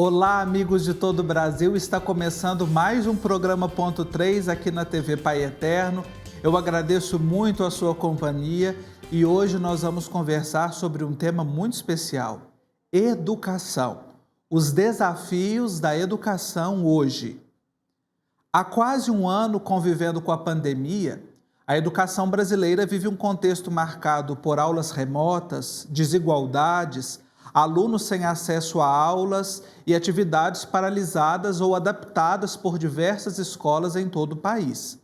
Olá, amigos de todo o Brasil. Está começando mais um programa Ponto 3 aqui na TV Pai Eterno. Eu agradeço muito a sua companhia e hoje nós vamos conversar sobre um tema muito especial: educação. Os desafios da educação hoje. Há quase um ano convivendo com a pandemia, a educação brasileira vive um contexto marcado por aulas remotas, desigualdades, alunos sem acesso a aulas e atividades paralisadas ou adaptadas por diversas escolas em todo o país.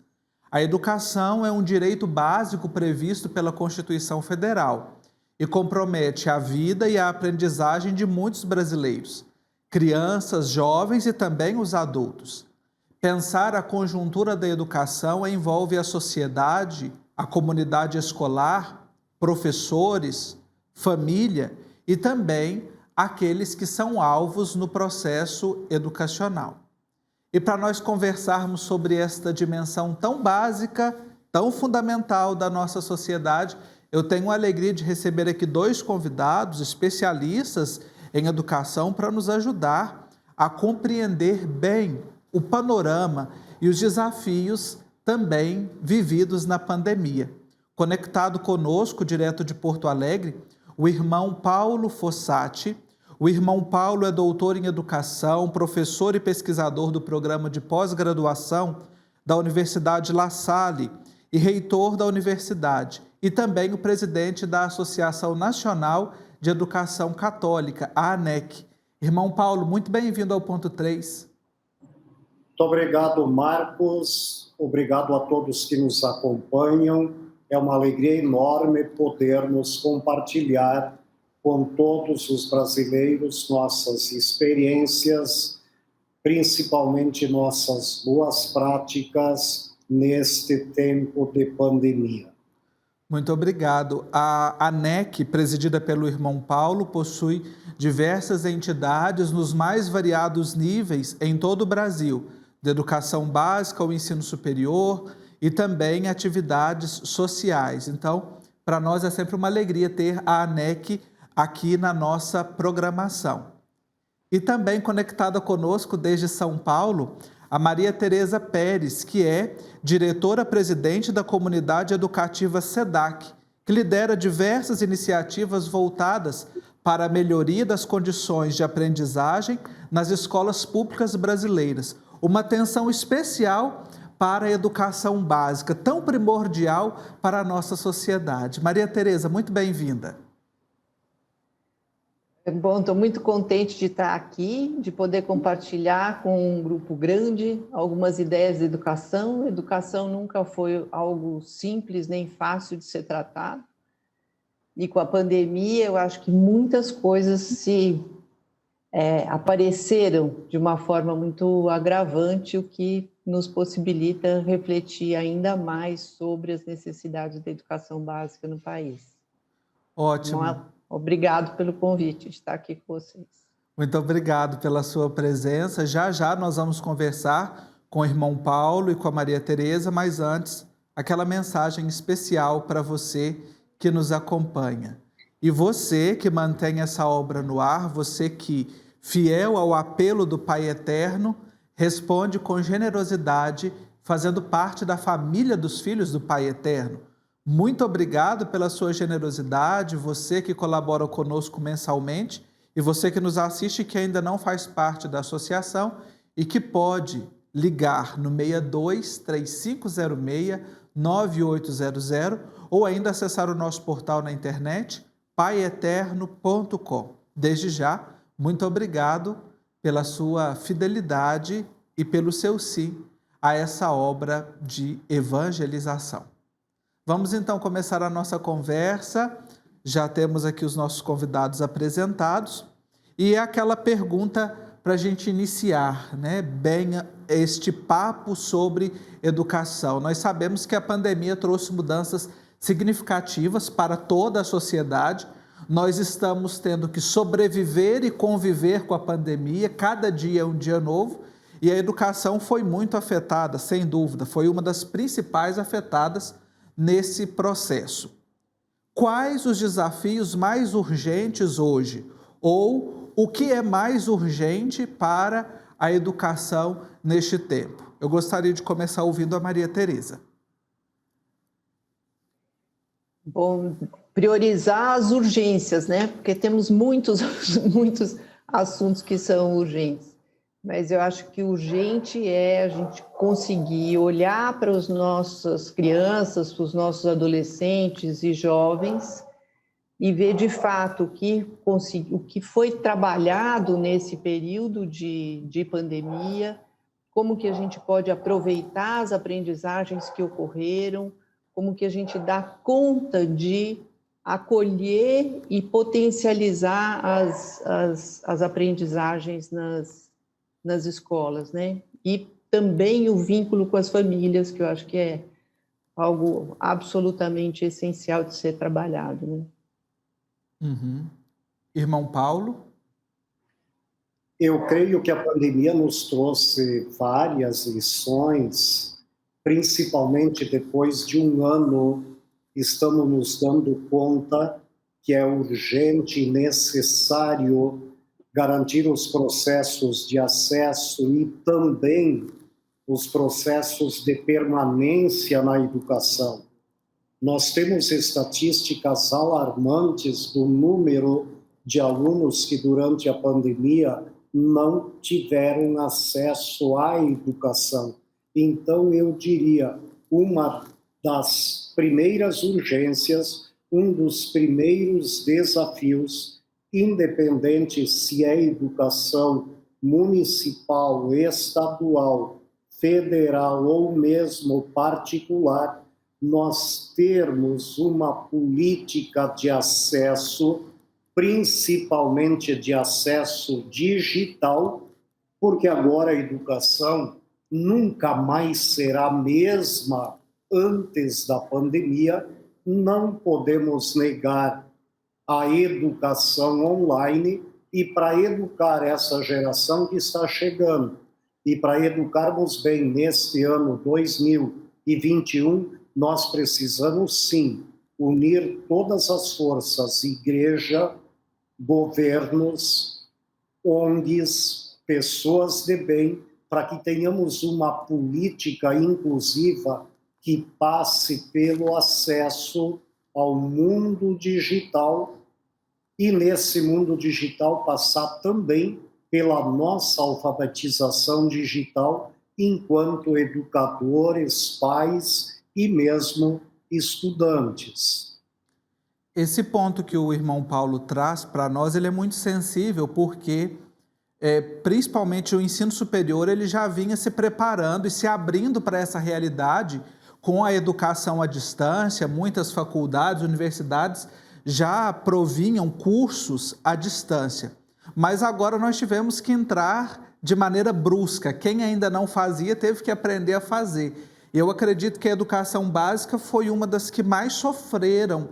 A educação é um direito básico previsto pela Constituição Federal e compromete a vida e a aprendizagem de muitos brasileiros, crianças, jovens e também os adultos. Pensar a conjuntura da educação envolve a sociedade, a comunidade escolar, professores, família e também aqueles que são alvos no processo educacional. E para nós conversarmos sobre esta dimensão tão básica, tão fundamental da nossa sociedade, eu tenho a alegria de receber aqui dois convidados especialistas em educação para nos ajudar a compreender bem o panorama e os desafios também vividos na pandemia. Conectado conosco, direto de Porto Alegre, o irmão Paulo Fossati. O irmão Paulo é doutor em educação, professor e pesquisador do programa de pós-graduação da Universidade La Salle e reitor da universidade, e também o presidente da Associação Nacional de Educação Católica, a ANEC. Irmão Paulo, muito bem-vindo ao Ponto 3. Muito obrigado, Marcos. Obrigado a todos que nos acompanham. É uma alegria enorme podermos compartilhar com todos os brasileiros nossas experiências, principalmente nossas boas práticas neste tempo de pandemia. Muito obrigado. A ANEC, presidida pelo irmão Paulo, possui diversas entidades nos mais variados níveis em todo o Brasil, de educação básica ao ensino superior e também atividades sociais. Então, para nós é sempre uma alegria ter a ANEC aqui na nossa programação. E também conectada conosco desde São Paulo, a Maria Tereza Pérez, que é diretora-presidente da comunidade educativa SEDAC, que lidera diversas iniciativas voltadas para a melhoria das condições de aprendizagem nas escolas públicas brasileiras. Uma atenção especial para a educação básica, tão primordial para a nossa sociedade. Maria Tereza, muito bem-vinda. Bom, estou muito contente de estar aqui, de poder compartilhar com um grupo grande algumas ideias de educação. Educação nunca foi algo simples nem fácil de ser tratado. E com a pandemia, eu acho que muitas coisas apareceram de uma forma muito agravante, o que nos possibilita refletir ainda mais sobre as necessidades da educação básica no país. Ótimo. Obrigado pelo convite de estar aqui com vocês. Muito obrigado pela sua presença. Já já nós vamos conversar com o irmão Paulo e com a Maria Tereza, mas antes, aquela mensagem especial para você que nos acompanha. E você que mantém essa obra no ar, você que, fiel ao apelo do Pai Eterno, responde com generosidade, fazendo parte da família dos filhos do Pai Eterno. Muito obrigado pela sua generosidade, você que colabora conosco mensalmente e você que nos assiste que ainda não faz parte da associação e que pode ligar no 62 3506 9800 ou ainda acessar o nosso portal na internet paieterno.com. Desde já, muito obrigado pela sua fidelidade e pelo seu sim a essa obra de evangelização. Vamos então começar a nossa conversa. Já temos aqui os nossos convidados apresentados e é aquela pergunta para a gente iniciar, né, bem este papo sobre educação. Nós sabemos que a pandemia trouxe mudanças significativas para toda a sociedade. Nós estamos tendo que sobreviver e conviver com a pandemia, cada dia é um dia novo, e a educação foi muito afetada, sem dúvida, foi uma das principais afetadas nesse processo. Quais os desafios mais urgentes hoje? Ou o que é mais urgente para a educação neste tempo? Eu gostaria de começar ouvindo a Maria Tereza. Bom, priorizar as urgências, né? Porque temos muitos assuntos que são urgentes. Mas eu acho que urgente é a gente conseguir olhar para as nossas crianças, para os nossos adolescentes e jovens e ver de fato o que foi trabalhado nesse período de pandemia, como que a gente pode aproveitar as aprendizagens que ocorreram, como que a gente dá conta de acolher e potencializar as aprendizagens nas escolas, né? E também o vínculo com as famílias, que eu acho que é algo absolutamente essencial de ser trabalhado, né? Uhum. Irmão Paulo? Eu creio que a pandemia nos trouxe várias lições, principalmente depois de um ano, estamos nos dando conta que é urgente e necessário garantir os processos de acesso e também os processos de permanência na educação. Nós temos estatísticas alarmantes do número de alunos que durante a pandemia não tiveram acesso à educação. Então, eu diria, uma das primeiras urgências, um dos primeiros desafios, independente se é educação municipal, estadual, federal ou mesmo particular, nós termos uma política de acesso, principalmente de acesso digital, porque agora a educação nunca mais será a mesma antes da pandemia, não podemos negar a educação online e para educar essa geração que está chegando e para educarmos bem neste ano 2021, nós precisamos sim unir todas as forças, igreja, governos, ONGs, pessoas de bem, para que tenhamos uma política inclusiva que passe pelo acesso ao mundo digital e nesse mundo digital passar também pela nossa alfabetização digital enquanto educadores, pais e mesmo estudantes. Esse ponto que o irmão Paulo traz para nós, ele é muito sensível porque, principalmente o ensino superior, ele já vinha se preparando e se abrindo para essa realidade com a educação à distância. Muitas faculdades, universidades já provinham cursos à distância. Mas agora nós tivemos que entrar de maneira brusca. Quem ainda não fazia teve que aprender a fazer. Eu acredito que a educação básica foi uma das que mais sofreram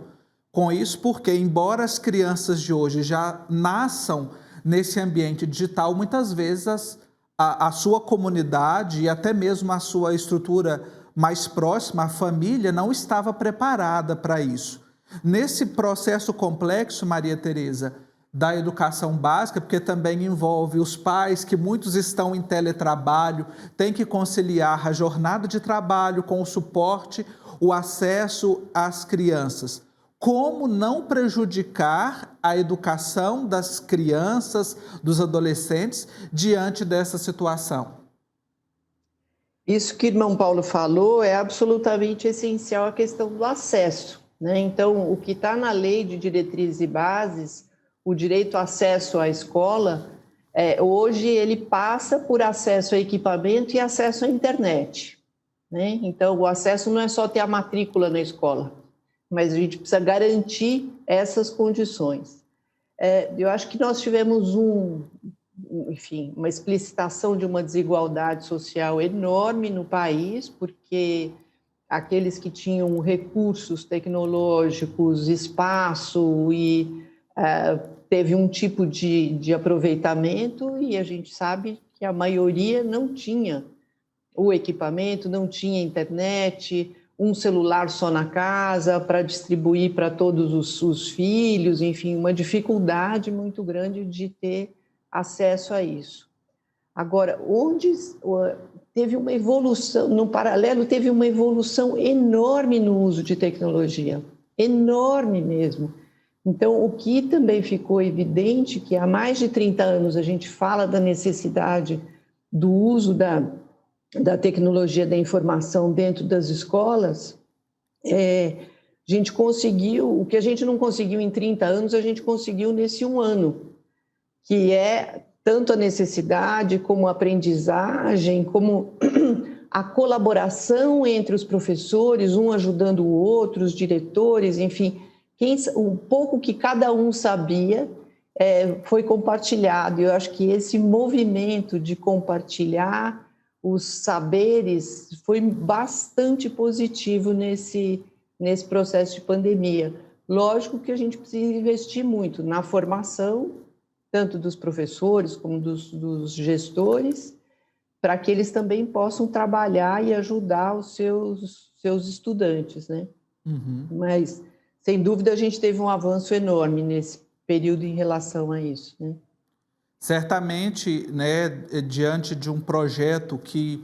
com isso, porque embora as crianças de hoje já nasçam nesse ambiente digital, muitas vezes a sua comunidade e até mesmo a sua estrutura mais próxima, a família, não estava preparada para isso. Nesse processo complexo, Maria Tereza, da educação básica, porque também envolve os pais, que muitos estão em teletrabalho, têm que conciliar a jornada de trabalho com o suporte, o acesso às crianças. Como não prejudicar a educação das crianças, dos adolescentes, diante dessa situação? Isso que o irmão Paulo falou é absolutamente essencial, a questão do acesso, né? Então, o que está na Lei de Diretrizes e Bases, o direito ao acesso à escola, hoje ele passa por acesso a equipamento e acesso à internet, né? Então, o acesso não é só ter a matrícula na escola, mas a gente precisa garantir essas condições. Eu acho que nós tivemos uma explicitação de uma desigualdade social enorme no país, porque aqueles que tinham recursos tecnológicos, espaço e teve um tipo de aproveitamento, e a gente sabe que a maioria não tinha o equipamento, não tinha internet, um celular só na casa para distribuir para todos os filhos, enfim, uma dificuldade muito grande de ter acesso a isso. Agora, onde teve uma evolução, no paralelo, teve uma evolução enorme no uso de tecnologia, enorme mesmo. Então, o que também ficou evidente, que há mais de 30 anos a gente fala da necessidade do uso da tecnologia da informação dentro das escolas, a gente conseguiu, o que a gente não conseguiu em 30 anos, a gente conseguiu nesse 1 ano, que é tanto a necessidade como a aprendizagem, como a colaboração entre os professores, um ajudando o outro, os diretores, enfim, o pouco que cada um sabia foi compartilhado. Eu acho que esse movimento de compartilhar os saberes foi bastante positivo nesse processo de pandemia. Lógico que a gente precisa investir muito na formação, tanto dos professores como dos gestores, para que eles também possam trabalhar e ajudar os seus estudantes, né? Uhum. Mas, sem dúvida, a gente teve um avanço enorme nesse período em relação a isso, né? Certamente, né, diante de um projeto que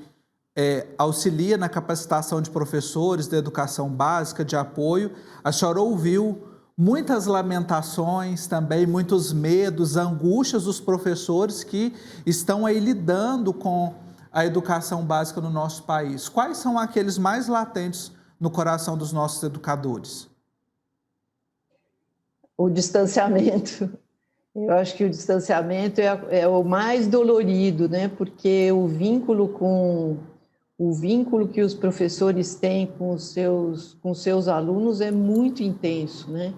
auxilia na capacitação de professores da educação básica, de apoio, a senhora ouviu muitas lamentações também, muitos medos, angústias dos professores que estão aí lidando com a educação básica no nosso país. Quais são aqueles mais latentes no coração dos nossos educadores? O distanciamento. Eu acho que o distanciamento é o mais dolorido, né? Porque o vínculo que os professores têm com os seus alunos é muito intenso, né?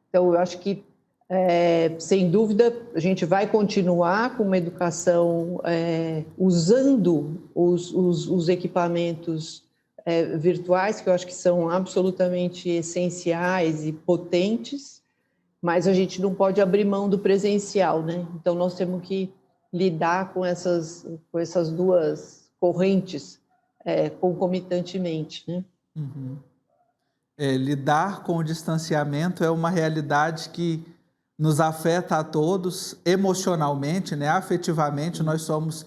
Então, eu acho que, sem dúvida, a gente vai continuar com uma educação usando os equipamentos virtuais, que eu acho que são absolutamente essenciais e potentes, mas a gente não pode abrir mão do presencial, né? Então, nós temos que lidar com essas duas correntes concomitantemente, né? Uhum. Lidar com o distanciamento é uma realidade que nos afeta a todos emocionalmente, né? Afetivamente, nós somos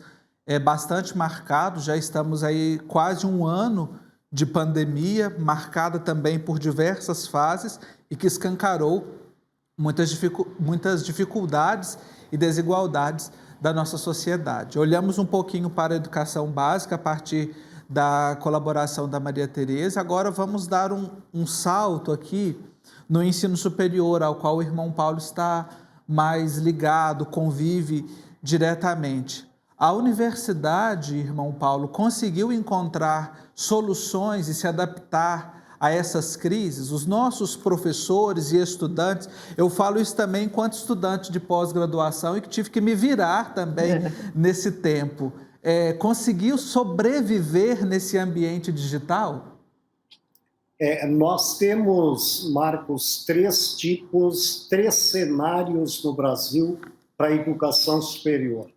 bastante marcados, já estamos aí quase 1 ano de pandemia, marcada também por diversas fases e que escancarou muitas dificuldades e desigualdades da nossa sociedade. Olhamos um pouquinho para a educação básica a partir da colaboração da Maria Tereza. Agora vamos dar um salto aqui no ensino superior, ao qual o irmão Paulo está mais ligado, convive diretamente. A universidade, irmão Paulo, conseguiu encontrar soluções e se adaptar a essas crises? Os nossos professores e estudantes, eu falo isso também enquanto estudante de pós-graduação e que tive que me virar também nesse tempo. Conseguiu sobreviver nesse ambiente digital? Nós temos, Marcos, 3 cenários no Brasil para a educação superior.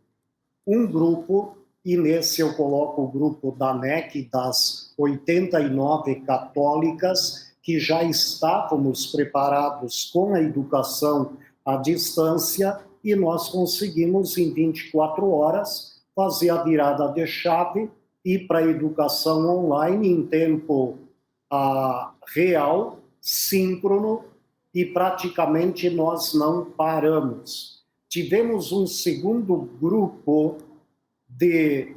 Um grupo, e nesse eu coloco o grupo da ANEC, das 89 católicas, que já estávamos preparados com a educação à distância e nós conseguimos, em 24 horas, fazer a virada de chave e ir para a educação online em tempo real, síncrono, e praticamente nós não paramos. Tivemos um segundo grupo de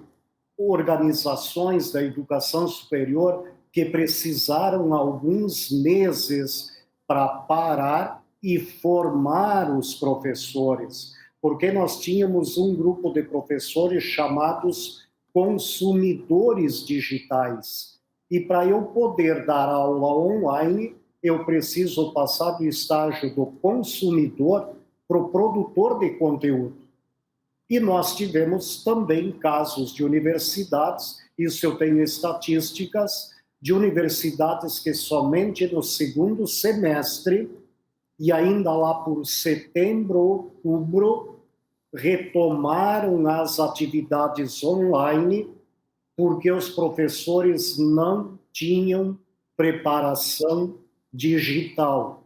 organizações da educação superior que precisaram alguns meses para parar e formar os professores, porque nós tínhamos um grupo de professores chamados consumidores digitais. E para eu poder dar aula online, eu preciso passar do estágio do consumidor para o produtor de conteúdo. E nós tivemos também casos de universidades, isso eu tenho estatísticas, de universidades que somente no segundo semestre, e ainda lá por setembro, outubro, retomaram as atividades online, porque os professores não tinham preparação digital.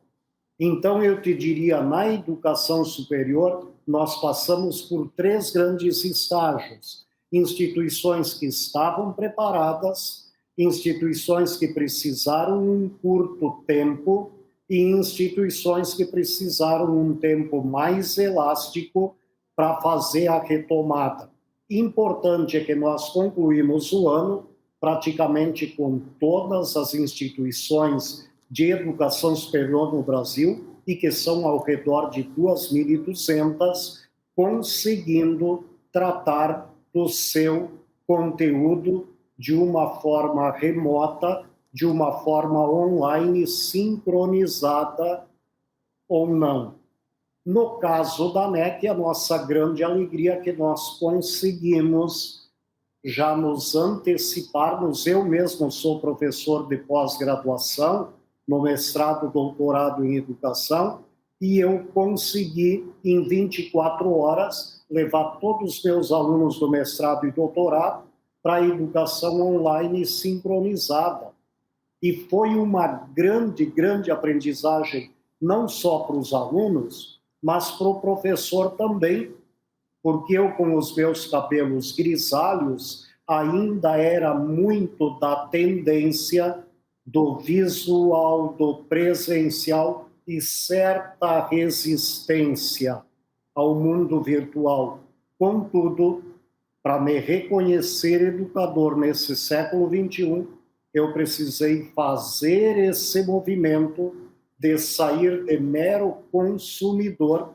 Então, eu te diria, na educação superior, nós passamos por 3 grandes estágios. Instituições que estavam preparadas, instituições que precisaram um curto tempo e instituições que precisaram um tempo mais elástico para fazer a retomada. Importante é que nós concluímos o ano praticamente com todas as instituições de educação superior no Brasil, e que são ao redor de 2.200, conseguindo tratar do seu conteúdo de uma forma remota, de uma forma online, sincronizada ou não. No caso da NEC, a nossa grande alegria é que nós conseguimos já nos anteciparmos. Eu mesmo sou professor de pós-graduação, no mestrado, doutorado em educação, e eu consegui, em 24 horas, levar todos os meus alunos do mestrado e doutorado para a educação online sincronizada. E foi uma grande, grande aprendizagem, não só para os alunos, mas para o professor também, porque eu, com os meus cabelos grisalhos, ainda era muito da tendência do visual, do presencial e certa resistência ao mundo virtual. Contudo, para me reconhecer educador nesse século XXI, eu precisei fazer esse movimento de sair de mero consumidor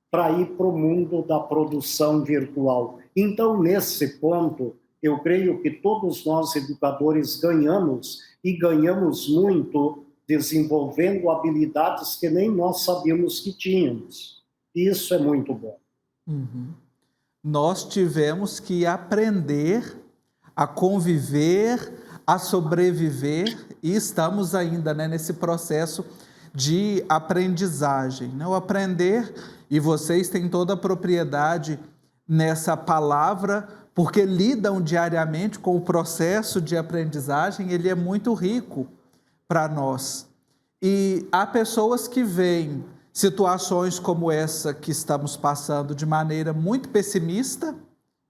para ir para o mundo da produção virtual. Então, nesse ponto, eu creio que todos nós, educadores, ganhamos, e ganhamos muito desenvolvendo habilidades que nem nós sabíamos que tínhamos. Isso é muito bom. Uhum. Nós tivemos que aprender a conviver, a sobreviver, e estamos ainda, né, nesse processo de aprendizagem. Né? O aprender, e vocês têm toda a propriedade nessa palavra, porque lidam diariamente com o processo de aprendizagem, ele é muito rico para nós. E há pessoas que veem situações como essa que estamos passando de maneira muito pessimista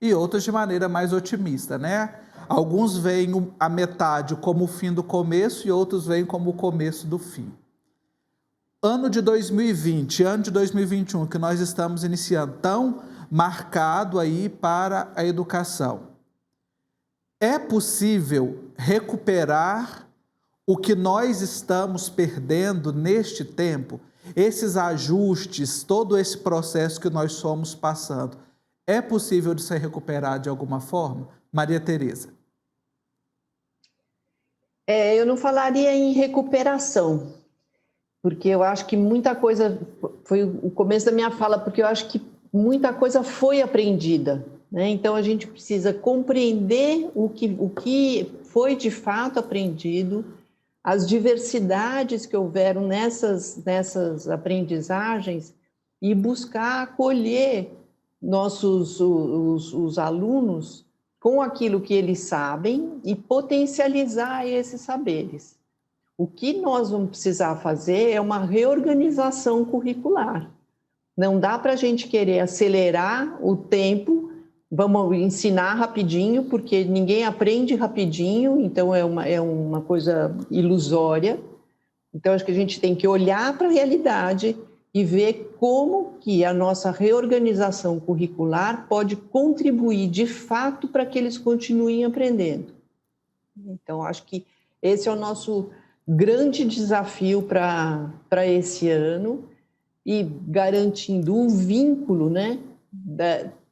e outras de maneira mais otimista, né? Alguns veem a metade como o fim do começo e outros veem como o começo do fim. Ano de 2020, ano de 2021, que nós estamos iniciando, tão marcado aí para a educação. É possível recuperar o que nós estamos perdendo neste tempo? Esses ajustes, todo esse processo que nós somos passando, é possível de ser recuperado de alguma forma? Maria Tereza. Eu não falaria em recuperação, porque eu acho que muita coisa, foi o começo da minha fala, porque eu acho que muita coisa foi aprendida, né? Então a gente precisa compreender o que foi de fato aprendido, as diversidades que houveram nessas aprendizagens e buscar acolher os alunos com aquilo que eles sabem e potencializar esses saberes. O que nós vamos precisar fazer é uma reorganização curricular. Não dá para a gente querer acelerar o tempo, vamos ensinar rapidinho, porque ninguém aprende rapidinho, então é uma coisa ilusória. Então, acho que a gente tem que olhar para a realidade e ver como que a nossa reorganização curricular pode contribuir de fato para que eles continuem aprendendo. Então, acho que esse é o nosso grande desafio para esse ano, e garantindo o vínculo, né,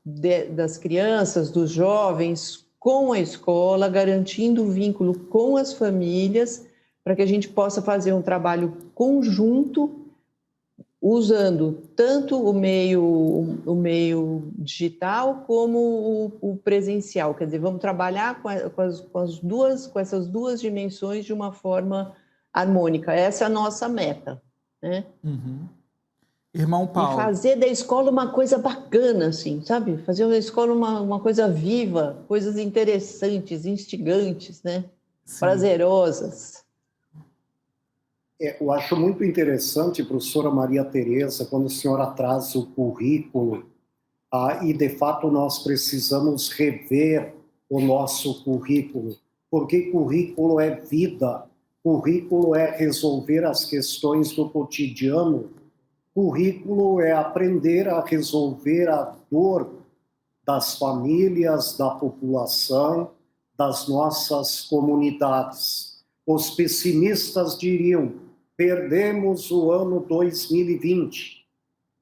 das crianças, dos jovens com a escola, garantindo o vínculo com as famílias, para que a gente possa fazer um trabalho conjunto, usando tanto o meio digital como o presencial. Quer dizer, vamos trabalhar com essas duas dimensões de uma forma harmônica. Essa é a nossa meta, né? Uhum. Irmão Paulo. E fazer da escola uma coisa bacana, assim, sabe? Fazer da escola uma coisa viva, coisas interessantes, instigantes, né? Sim. Prazerosas. Eu acho muito interessante, professora Maria Tereza, quando a senhora traz o currículo, e de fato nós precisamos rever o nosso currículo, porque currículo é vida, currículo é resolver as questões do cotidiano, currículo é aprender a resolver a dor das famílias, da população, das nossas comunidades. Os pessimistas diriam: perdemos o ano 2020.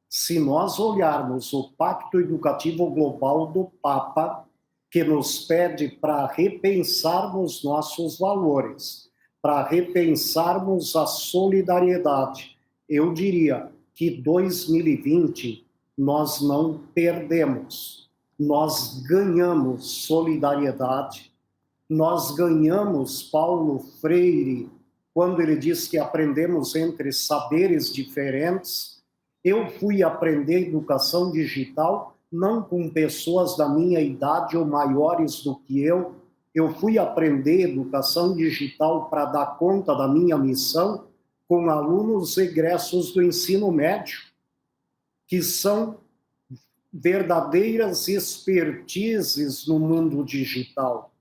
Se nós olharmos o Pacto Educativo Global do Papa, que nos pede para repensarmos nossos valores, para repensarmos a solidariedade, eu diria que 2020 nós não perdemos, nós ganhamos solidariedade, nós ganhamos Paulo Freire, quando ele diz que aprendemos entre saberes diferentes. Eu fui aprender educação digital não com pessoas da minha idade ou maiores do que eu fui aprender educação digital para dar conta da minha missão com alunos egressos do ensino médio, que são verdadeiras expertises no mundo digital.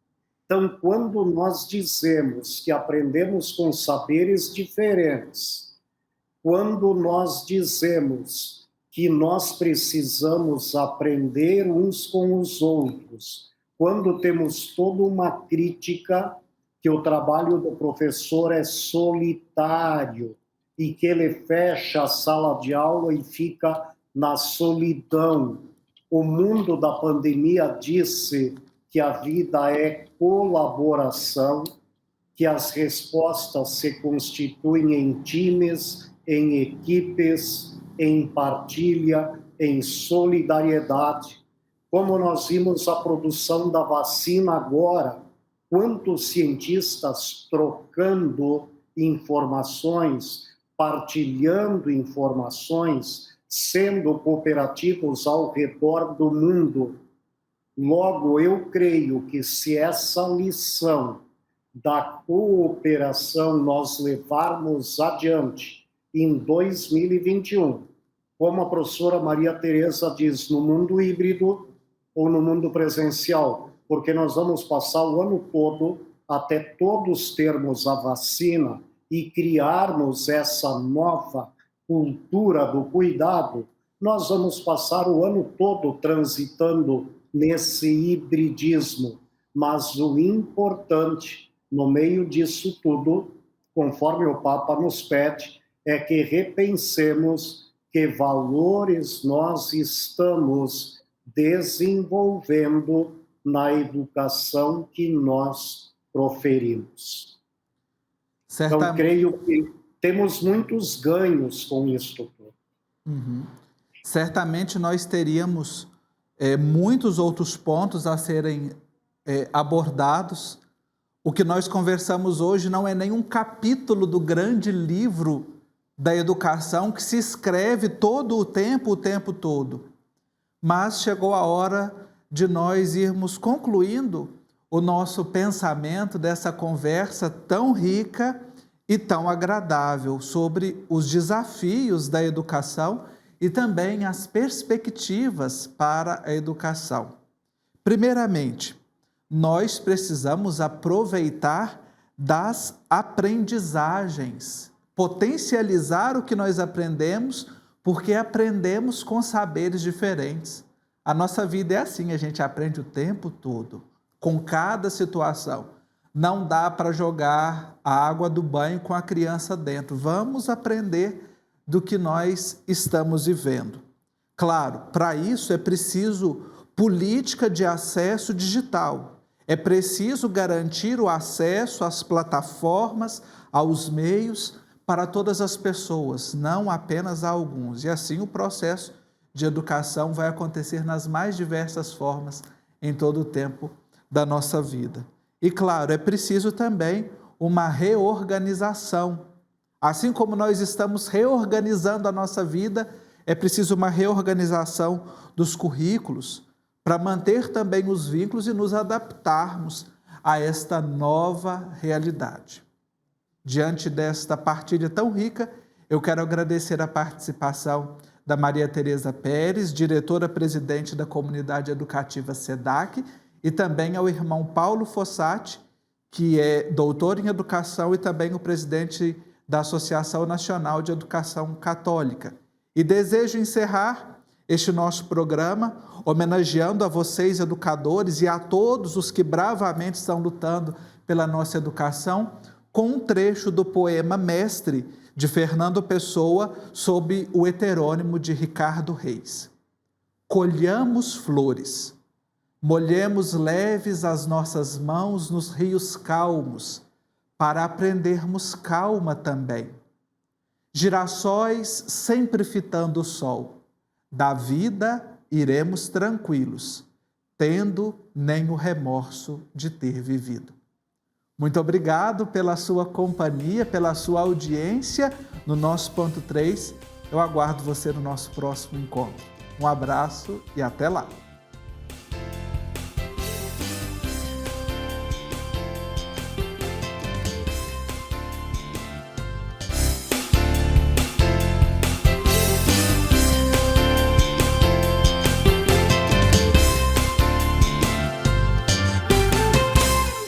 Então, quando nós dizemos que aprendemos com saberes diferentes, quando nós dizemos que nós precisamos aprender uns com os outros, quando temos toda uma crítica que o trabalho do professor é solitário e que ele fecha a sala de aula e fica na solidão. O mundo da pandemia disse que a vida é colaboração, que as respostas se constituem em times, em equipes, em partilha, em solidariedade. Como nós vimos a produção da vacina agora, quantos cientistas trocando informações, partilhando informações, sendo cooperativos ao redor do mundo. Logo, eu creio que se essa lição da cooperação nós levarmos adiante em 2021, como a professora Maria Tereza diz, no mundo híbrido ou no mundo presencial, porque nós vamos passar o ano todo até todos termos a vacina e criarmos essa nova cultura do cuidado, nós vamos passar o ano todo transitando nesse hibridismo. Mas o importante, no meio disso tudo, conforme o Papa nos pede, é que repensemos que valores nós estamos desenvolvendo na educação que nós proferimos. Então, creio que temos muitos ganhos com isto tudo. Certamente nós teríamos muitos outros pontos a serem abordados. O que nós conversamos hoje não é nenhum capítulo do grande livro da educação que se escreve todo o tempo todo. Mas chegou a hora de nós irmos concluindo o nosso pensamento dessa conversa tão rica e tão agradável sobre os desafios da educação e também as perspectivas para a educação. Primeiramente, nós precisamos aproveitar das aprendizagens, potencializar o que nós aprendemos, porque aprendemos com saberes diferentes. A nossa vida é assim, a gente aprende o tempo todo, com cada situação. Não dá para jogar a água do banho com a criança dentro. Vamos aprender do que nós estamos vivendo. Claro, para isso é preciso política de acesso digital. É preciso garantir o acesso às plataformas, aos meios, para todas as pessoas, não apenas a alguns. E assim o processo de educação vai acontecer nas mais diversas formas em todo o tempo da nossa vida. E claro, é preciso também uma reorganização. Assim como nós estamos reorganizando a nossa vida, é preciso uma reorganização dos currículos para manter também os vínculos e nos adaptarmos a esta nova realidade. Diante desta partilha tão rica, eu quero agradecer a participação da Maria Tereza Pérez, diretora-presidente da Comunidade Educativa SEDAC, e também ao irmão Paulo Fossati, que é doutor em educação e também o presidente da Associação Nacional de Educação Católica. E desejo encerrar este nosso programa homenageando a vocês, educadores, e a todos os que bravamente estão lutando pela nossa educação, com um trecho do poema Mestre, de Fernando Pessoa, sob o heterônimo de Ricardo Reis. Colhamos flores, molhemos leves as nossas mãos nos rios calmos, para aprendermos calma também. Girassóis sempre fitando o sol, da vida iremos tranquilos, tendo nem o remorso de ter vivido. Muito obrigado pela sua companhia, pela sua audiência no nosso ponto 3. Eu aguardo você no nosso próximo encontro. Um abraço e até lá!